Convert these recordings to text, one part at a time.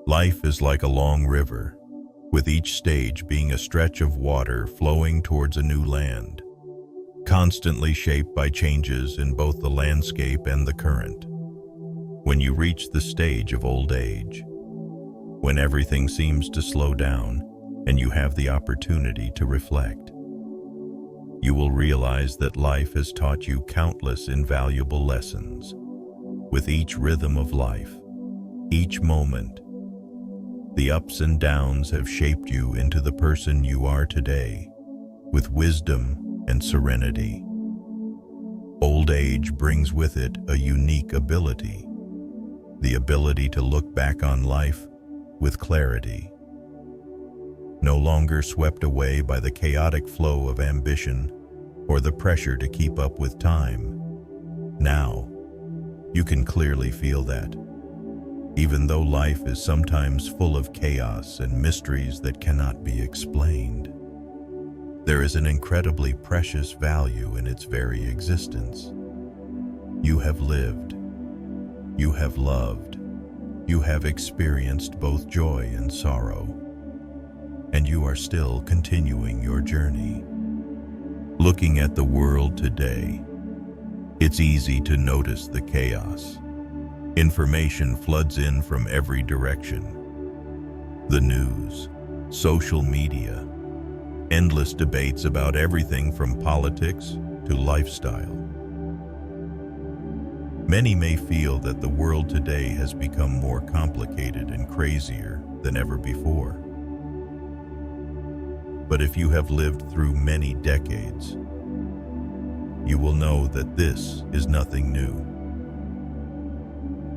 Life is like a long river, with each stage being a stretch of water flowing towards a new land, constantly shaped by changes in both the landscape and the current. When you reach the stage of old age, when everything seems to slow down and you have the opportunity to reflect, you will realize that life has taught you countless invaluable lessons. With each rhythm of life, each moment, the ups and downs have shaped you into the person you are today, with wisdom and serenity. Old age brings with it a unique ability, the ability to look back on life with clarity. No longer swept away by the chaotic flow of ambition or the pressure to keep up with time. Now, you can clearly feel that, even though life is sometimes full of chaos and mysteries that cannot be explained, there is an incredibly precious value in its very existence. You have lived, you have loved, you have experienced both joy and sorrow, and you are still continuing your journey. Looking at the world today, it's easy to notice the chaos. Information floods in from every direction. The news, social media, endless debates about everything from politics to lifestyle. Many may feel that the world today has become more complicated and crazier than ever before. But if you have lived through many decades, you will know that this is nothing new.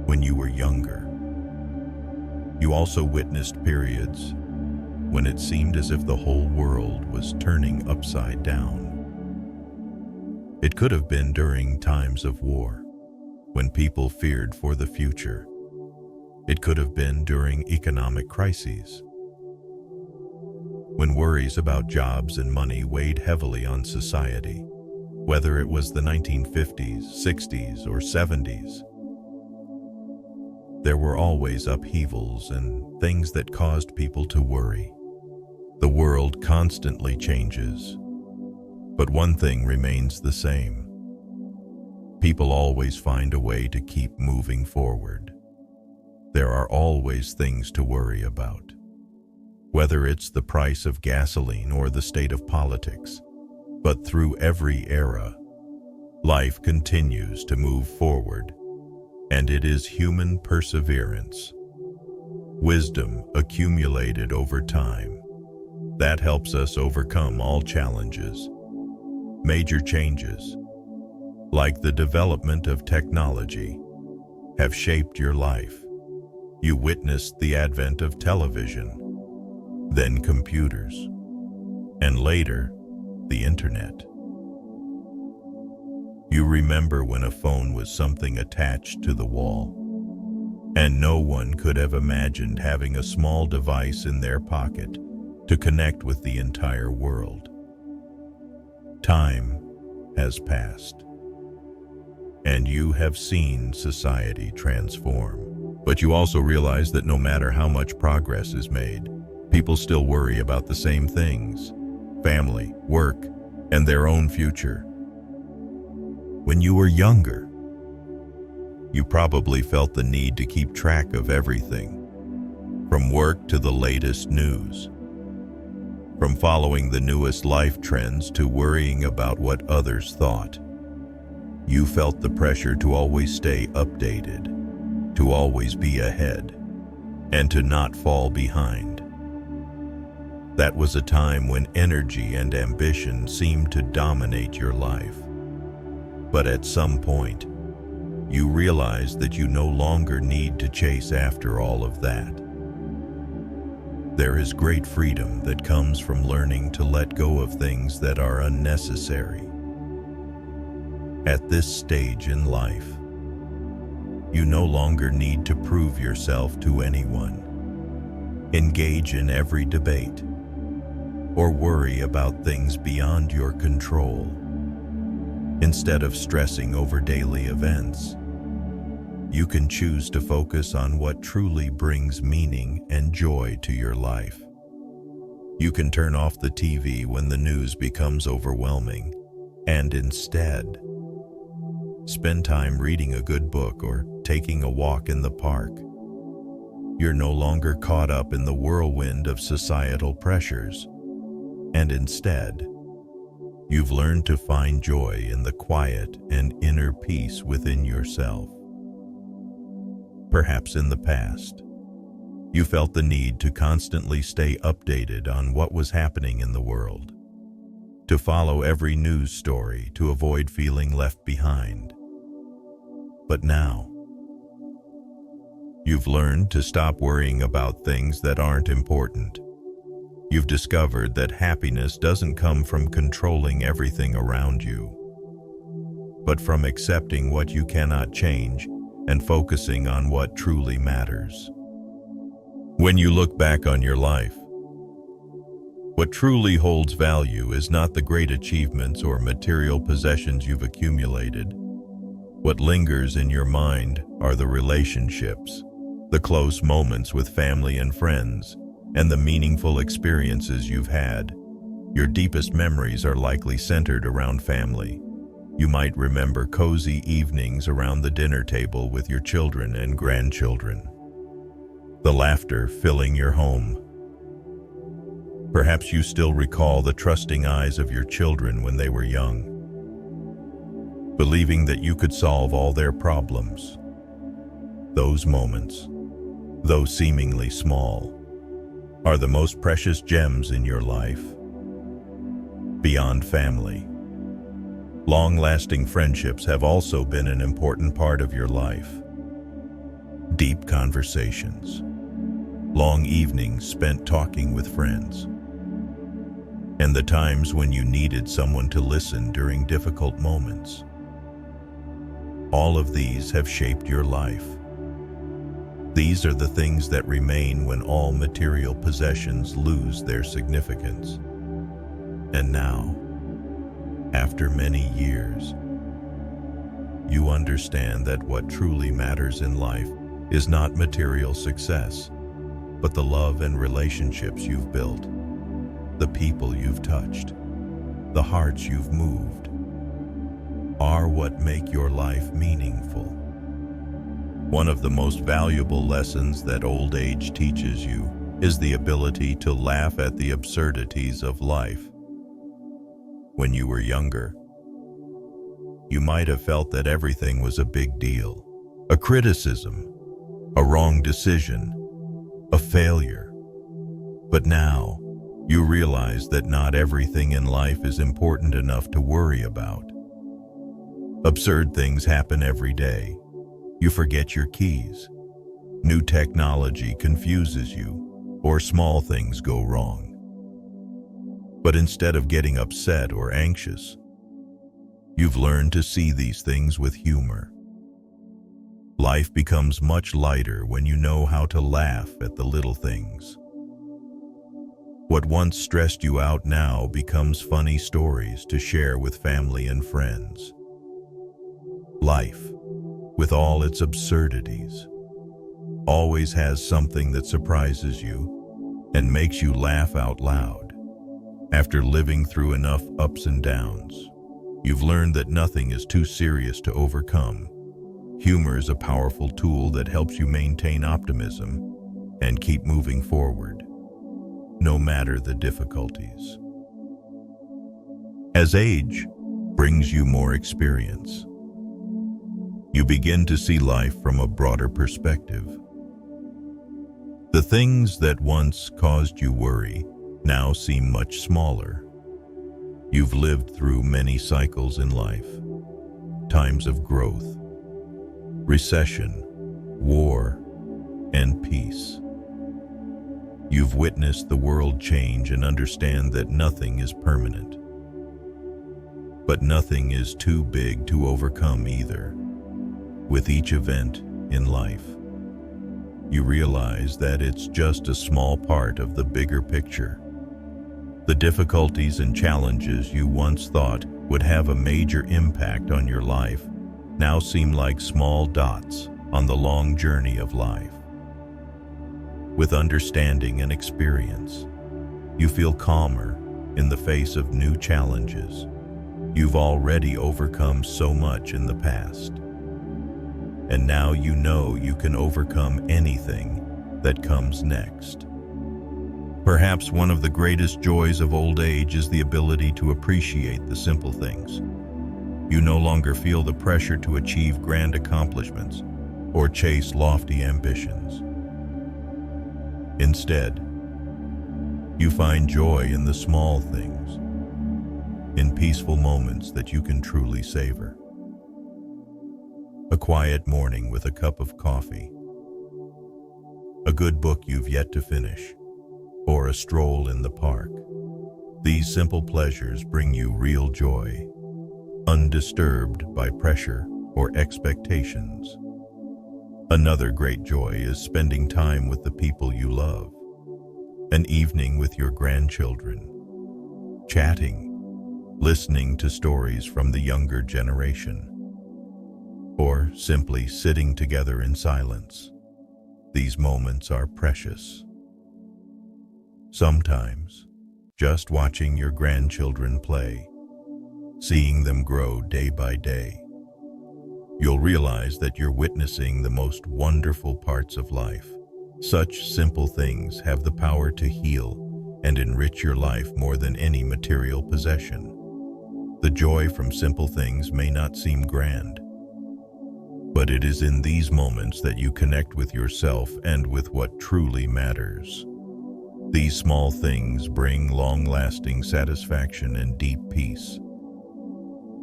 When you were younger, you also witnessed periods when it seemed as if the whole world was turning upside down. It could have been during times of war, when people feared for the future. It could have been during economic crises, when worries about jobs and money weighed heavily on society, whether it was the 1950s, 60s, or 70s. There were always upheavals and things that caused people to worry. The world constantly changes, but one thing remains the same. People always find a way to keep moving forward. There are always things to worry about, whether it's the price of gasoline or the state of politics. But through every era, life continues to move forward, and it is human perseverance, wisdom accumulated over time, that helps us overcome all challenges. Major changes, like the development of technology, have shaped your life. You witnessed the advent of television, then computers, and later, the internet. You remember when a phone was something attached to the wall, and no one could have imagined having a small device in their pocket to connect with the entire world. Time has passed, and you have seen society transform. But you also realize that no matter how much progress is made, people still worry about the same things: family, work, and their own future. When you were younger, you probably felt the need to keep track of everything, from work to the latest news, from following the newest life trends to worrying about what others thought. You felt the pressure to always stay updated, to always be ahead, and to not fall behind. That was a time when energy and ambition seemed to dominate your life. But at some point, you realized that you no longer need to chase after all of that. There is great freedom that comes from learning to let go of things that are unnecessary. At this stage in life, you no longer need to prove yourself to anyone, engage in every debate, or worry about things beyond your control. Instead of stressing over daily events, You can choose to focus on what truly brings meaning and joy to your life. You can turn off the TV when the news becomes overwhelming, and instead, spend time reading a good book or taking a walk in the park. You're no longer caught up in the whirlwind of societal pressures, and instead, you've learned to find joy in the quiet and inner peace within yourself. Perhaps in the past, you felt the need to constantly stay updated on what was happening in the world, to follow every news story to avoid feeling left behind. But now, you've learned to stop worrying about things that aren't important. You've discovered that happiness doesn't come from controlling everything around you, but from accepting what you cannot change and focusing on what truly matters. When you look back on your life, what truly holds value is not the great achievements or material possessions you've accumulated. What lingers in your mind are the relationships, the close moments with family and friends, and the meaningful experiences you've had. Your deepest memories are likely centered around family. You might remember cozy evenings around the dinner table with your children and grandchildren, the laughter filling your home. Perhaps you still recall the trusting eyes of your children when they were young, believing that you could solve all their problems. Those moments, though seemingly small, are the most precious gems in your life. Beyond family, long-lasting friendships have also been an important part of your life. Deep conversations, long evenings spent talking with friends, and the times when you needed someone to listen during difficult moments. All of these have shaped your life. These are the things that remain when all material possessions lose their significance. And now, after many years, you understand that what truly matters in life is not material success, but the love and relationships you've built, the people you've touched, the hearts you've moved, are what make your life meaningful. One of the most valuable lessons that old age teaches you is the ability to laugh at the absurdities of life. When you were younger, you might have felt that everything was a big deal, a criticism, a wrong decision, a failure. But now, you realize that not everything in life is important enough to worry about. Absurd things happen every day. You forget your keys. New technology confuses you, or small things go wrong. But instead of getting upset or anxious, you've learned to see these things with humor. Life becomes much lighter when you know how to laugh at the little things. What once stressed you out now becomes funny stories to share with family and friends. Life, with all its absurdities, always has something that surprises you and makes you laugh out loud. After living through enough ups and downs, you've learned that nothing is too serious to overcome. Humor is a powerful tool that helps you maintain optimism and keep moving forward, no matter the difficulties. As age brings you more experience, you begin to see life from a broader perspective. The things that once caused you worry now seem much smaller. You've lived through many cycles in life, times of growth, recession, war, and peace. You've witnessed the world change and understand that nothing is permanent. But nothing is too big to overcome either. With each event in life, you realize that it's just a small part of the bigger picture. The difficulties and challenges you once thought would have a major impact on your life now seem like small dots on the long journey of life. With understanding and experience, you feel calmer in the face of new challenges. You've already overcome so much in the past, and now you know you can overcome anything that comes next. Perhaps one of the greatest joys of old age is the ability to appreciate the simple things. You no longer feel the pressure to achieve grand accomplishments or chase lofty ambitions. Instead, you find joy in the small things, in peaceful moments that you can truly savor. A quiet morning with a cup of coffee, a good book you've yet to finish, or a stroll in the park. These simple pleasures bring you real joy, undisturbed by pressure or expectations. Another great joy is spending time with the people you love. An evening with your grandchildren, chatting, listening to stories from the younger generation, or simply sitting together in silence. These moments are precious. Sometimes, just watching your grandchildren play, seeing them grow day by day, you'll realize that you're witnessing the most wonderful parts of life. Such simple things have the power to heal and enrich your life more than any material possession. The joy from simple things may not seem grand, but it is in these moments that you connect with yourself and with what truly matters. These small things bring long-lasting satisfaction and deep peace,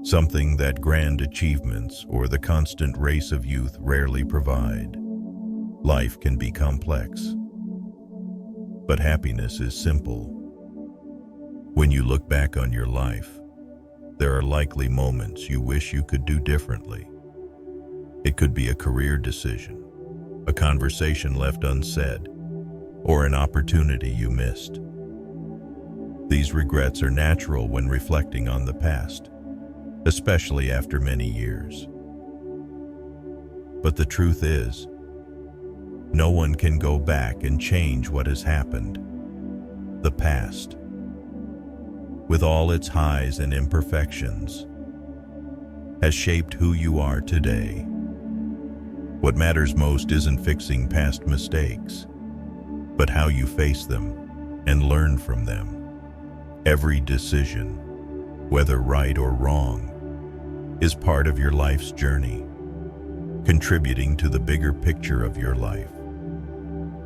something that grand achievements or the constant race of youth rarely provide. Life can be complex, but happiness is simple. When you look back on your life, there are likely moments you wish you could do differently. It could be a career decision, a conversation left unsaid, or an opportunity you missed. These regrets are natural when reflecting on the past, especially after many years. But the truth is, no one can go back and change what has happened. The past, with all its highs and imperfections, has shaped who you are today. What matters most isn't fixing past mistakes, but how you face them and learn from them. Every decision, whether right or wrong, is part of your life's journey, contributing to the bigger picture of your life.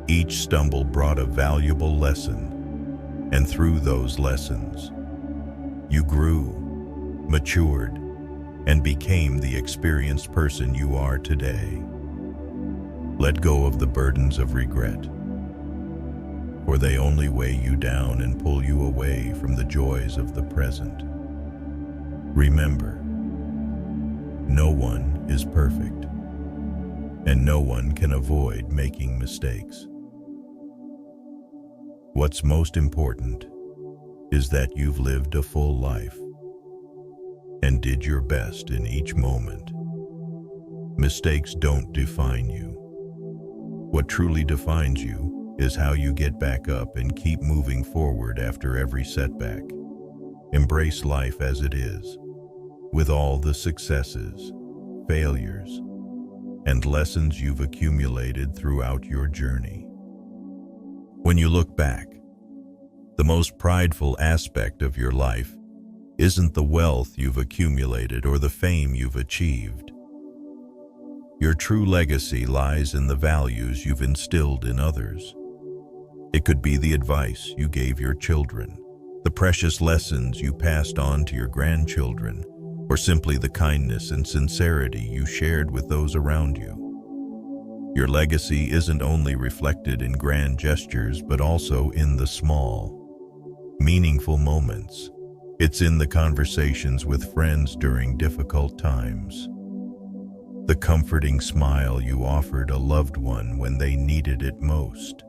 Each stumble brought a valuable lesson, and through those lessons, you grew, matured, and became the experienced person you are today. Let go of the burdens of regret, for they only weigh you down and pull you away from the joys of the present. Remember, no one is perfect, and no one can avoid making mistakes. What's most important is that you've lived a full life and did your best in each moment. Mistakes don't define you. What truly defines you is how you get back up and keep moving forward after every setback. Embrace life as it is, with all the successes, failures, and lessons you've accumulated throughout your journey. When you look back, the most prideful aspect of your life isn't the wealth you've accumulated or the fame you've achieved. Your true legacy lies in the values you've instilled in others. It could be the advice you gave your children, the precious lessons you passed on to your grandchildren, or simply the kindness and sincerity you shared with those around you. Your legacy isn't only reflected in grand gestures, but also in the small, meaningful moments. It's in the conversations with friends during difficult times, the comforting smile you offered a loved one when they needed it most,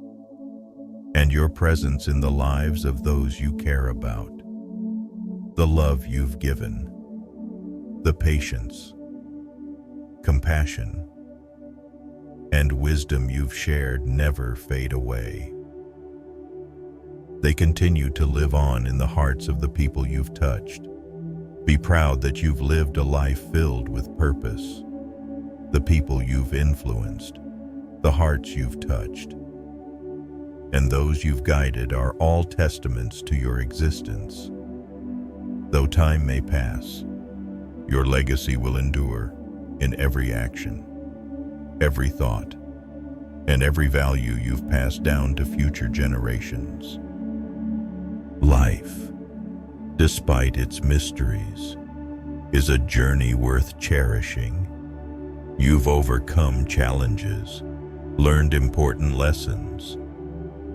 and your presence in the lives of those you care about. The love you've given, the patience, compassion, and wisdom you've shared never fade away. They continue to live on in the hearts of the people you've touched. Be proud that you've lived a life filled with purpose. The people you've influenced, the hearts you've touched, and those you've guided are all testaments to your existence. Though time may pass, your legacy will endure in every action, every thought, and every value you've passed down to future generations. Life, despite its mysteries, is a journey worth cherishing. You've overcome challenges, learned important lessons,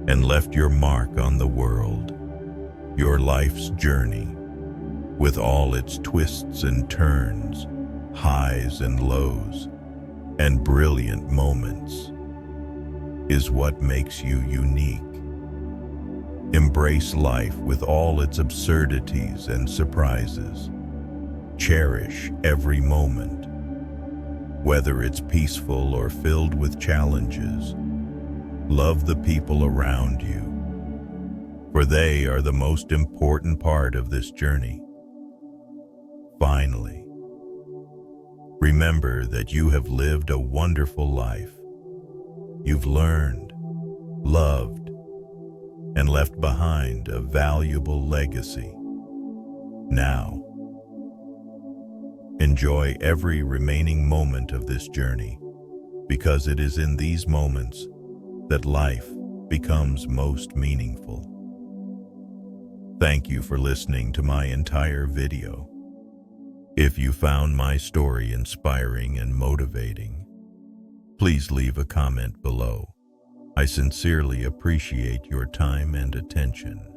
and left your mark on the world. Your life's journey, with all its twists and turns, highs and lows, and brilliant moments, is what makes you unique. Embrace life with all its absurdities and surprises. Cherish every moment, whether it's peaceful or filled with challenges. Love the people around you, for they are the most important part of this journey. Finally, remember that you have lived a wonderful life. You've learned, loved, and left behind a valuable legacy. Now, enjoy every remaining moment of this journey, because it is in these moments that life becomes most meaningful. Thank you for listening to my entire video. If you found my story inspiring and motivating, please leave a comment below. I sincerely appreciate your time and attention.